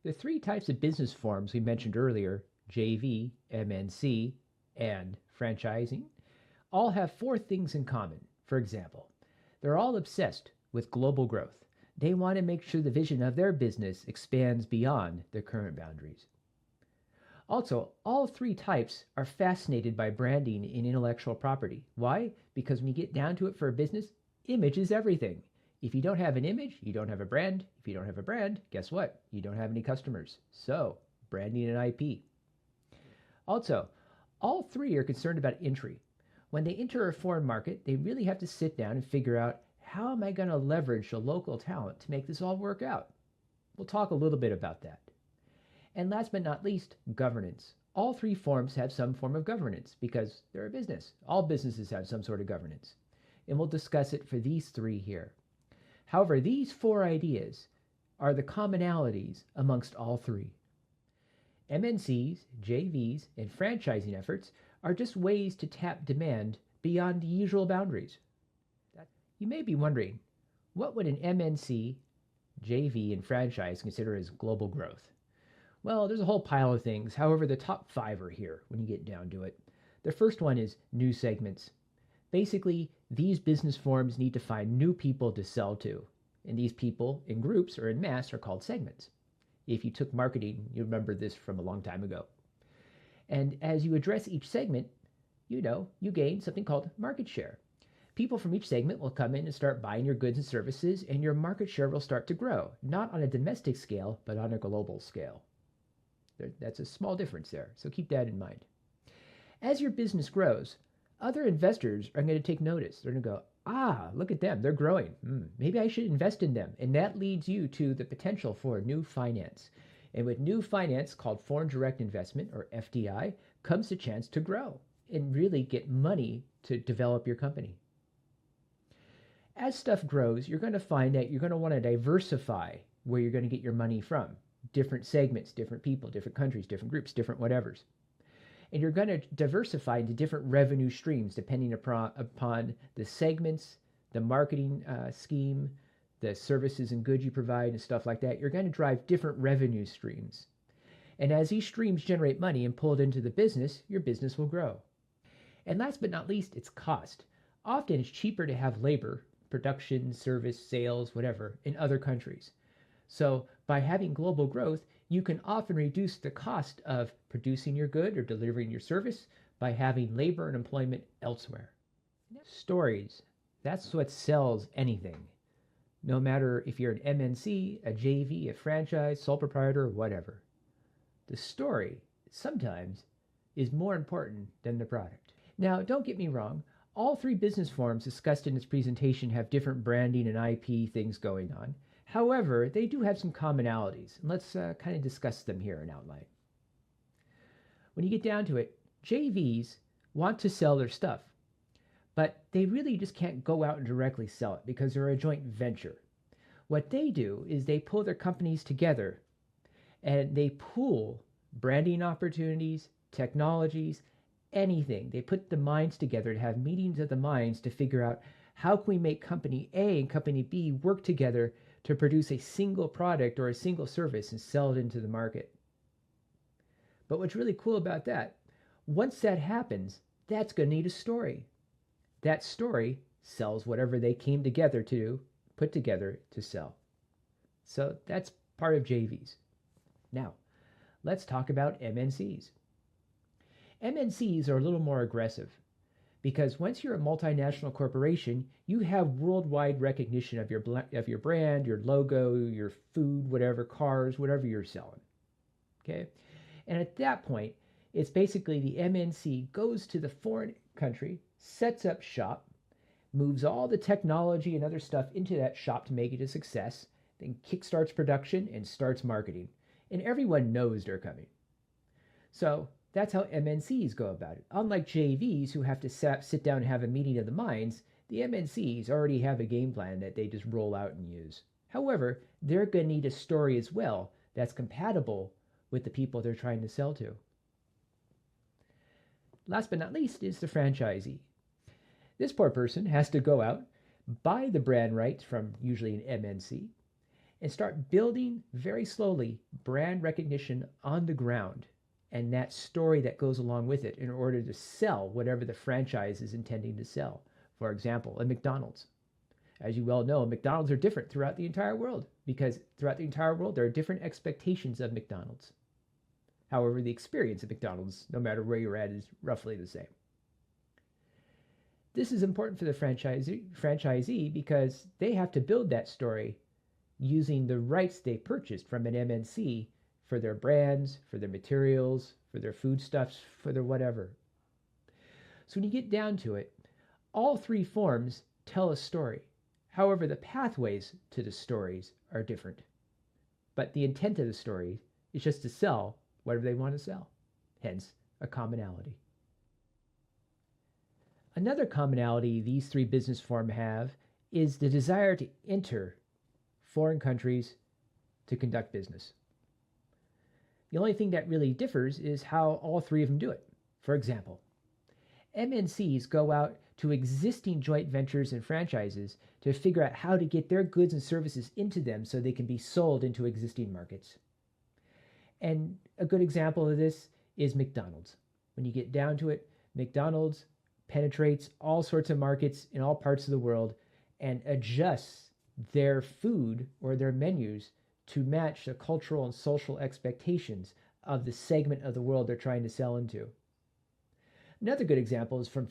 The three types of business forms we mentioned earlier, JV, MNC, and franchising, all have four things in common. For example, they're all obsessed with global growth. They want to make sure the vision of their business expands beyond their current boundaries. Also, all three types are fascinated by branding and intellectual property. Why? Because when you get down to it for a business, image is everything. If you don't have an image, you don't have a brand. If you don't have a brand, guess what? You don't have any customers. So, branding and IP. Also, all three are concerned about entry. When they enter a foreign market, they really have to sit down and figure out, how am I going to leverage the local talent to make this all work out? We'll talk a little bit about that. And last but not least, governance. All three forms have some form of governance because they're a business. All businesses have some sort of governance. And we'll discuss it for these three here. However, these four ideas are the commonalities amongst all three. MNCs, JVs, and franchising efforts are just ways to tap demand beyond the usual boundaries. You may be wondering, what would an MNC, JV, and franchise consider as global growth? Well, there's a whole pile of things. However, the top five are here when you get down to it. The first one is new segments. Basically, these business forms need to find new people to sell to. And these people in groups or in mass are called segments. If you took marketing, you remember this from a long time ago. And as you address each segment, you gain something called market share. People from each segment will come in and start buying your goods and services, and your market share will start to grow, not on a domestic scale, but on a global scale. That's a small difference there, so keep that in mind. As your business grows, other investors are going to take notice. They're going to go, look at them, they're growing. Maybe I should invest in them. And that leads you to the potential for new finance. And with new finance, called foreign direct investment, or FDI, comes the chance to grow and really get money to develop your company. As stuff grows, you're going to find that you're going to want to diversify where you're going to get your money from. Different segments, different people, different countries, different groups, different whatevers. And you're going to diversify into different revenue streams depending upon the segments, the marketing scheme, the services and goods you provide and stuff like that. You're going to drive different revenue streams. And as these streams generate money and pull it into the business, your business will grow. And last but not least, it's cost. Often it's cheaper to have labor, production, service, sales, whatever, in other countries. So by having global growth, you can often reduce the cost of producing your good or delivering your service by having labor and employment elsewhere. Stories. That's what sells anything. No matter if you're an MNC, a JV, a franchise, sole proprietor, or whatever. The story sometimes is more important than the product. Now, don't get me wrong. All three business forms discussed in this presentation have different branding and IP things going on. However, they do have some commonalities, and let's kind of discuss them here in outline. When you get down to it, JVs want to sell their stuff, but they really just can't go out and directly sell it because they're a joint venture. What they do is they pull their companies together and they pool branding opportunities, technologies, anything. They put the minds together to have meetings of the minds to figure out how can we make company A and company B work together to produce a single product or a single service and sell it into the market. But what's really cool about that, once that happens, that's going to need a story. That story sells whatever they came together to put together to sell. So that's part of JVs. Now, let's talk about MNCs. MNCs are a little more aggressive because once you're a multinational corporation, you have worldwide recognition of your brand, your logo, your food, whatever, cars, whatever you're selling. Okay? And at that point, it's basically the MNC goes to the foreign country, sets up shop, moves all the technology and other stuff into that shop to make it a success, then kickstarts production and starts marketing. And everyone knows they're coming. So that's how MNCs go about it. Unlike JVs who have to sit down and have a meeting of the minds, the MNCs already have a game plan that they just roll out and use. However, they're going to need a story as well that's compatible with the people they're trying to sell to. Last but not least is the franchisee. This poor person has to go out, buy the brand rights from usually an MNC, and start building very slowly brand recognition on the ground and that story that goes along with it in order to sell whatever the franchise is intending to sell. For example, a McDonald's. As you well know, McDonald's are different throughout the entire world because throughout the entire world there are different expectations of McDonald's. However, the experience of McDonald's, no matter where you're at, is roughly the same. This is important for the franchisee because they have to build that story using the rights they purchased from an MNC for their brands, for their materials, for their foodstuffs, for their whatever. So when you get down to it, all three forms tell a story. However, the pathways to the stories are different. But the intent of the story is just to sell whatever they want to sell, hence a commonality. Another commonality these three business forms have is the desire to enter foreign countries to conduct business. The only thing that really differs is how all three of them do it. For example, MNCs go out to existing joint ventures and franchises to figure out how to get their goods and services into them so they can be sold into existing markets. And a good example of this is McDonald's. When you get down to it, McDonald's penetrates all sorts of markets in all parts of the world and adjusts their food or their menus to match the cultural and social expectations of the segment of the world they're trying to sell into. Another good example is from